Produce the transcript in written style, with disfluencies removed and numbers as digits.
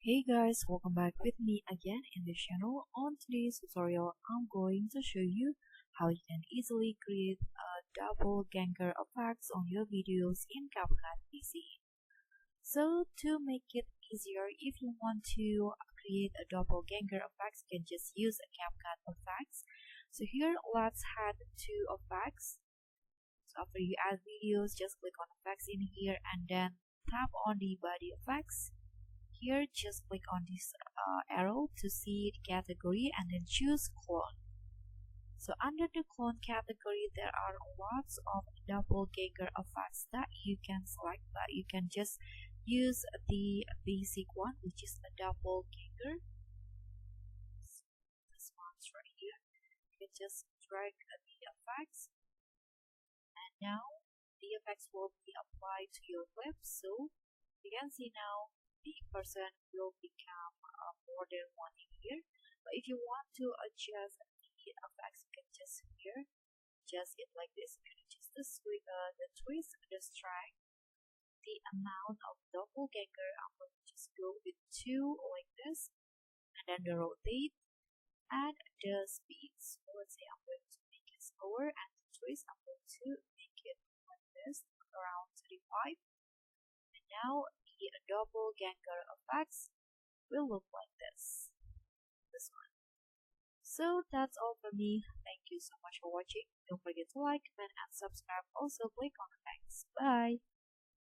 Hey guys, welcome back with me again in this channel. On today's tutorial, I'm going to show you how you can easily create a doppelganger effects on your videos in CapCut PC. So to make it easier, if you want to create a doppelganger effects, you can just use a CapCut effects. So here, let's add two effects. So after you add videos, just click on effects in here and then tap on the body effects. Here, just click on this arrow to see the category and then choose clone. So under the clone category, there are lots of doppelganger effects that you can select, but you can just use the basic one, which is a doppelganger. This one's right here. You can just drag the effects, and now the effects will be applied to your clip. So you can see now the person will become more than one in here. But if you want to adjust the effects, you can just here adjust it like this. You can adjust the twist, the strength, the amount of doppelganger. I'm going to just go with 2 like this, and then the rotate and the speed. So let's say I'm going to make it slower, and the twist I'm going to make it like this, around 35. And now the doppelganger effects will look like this one. So that's all for me. Thank you so much for watching. Don't forget to like, comment, and subscribe. Also click on the thanks. Bye.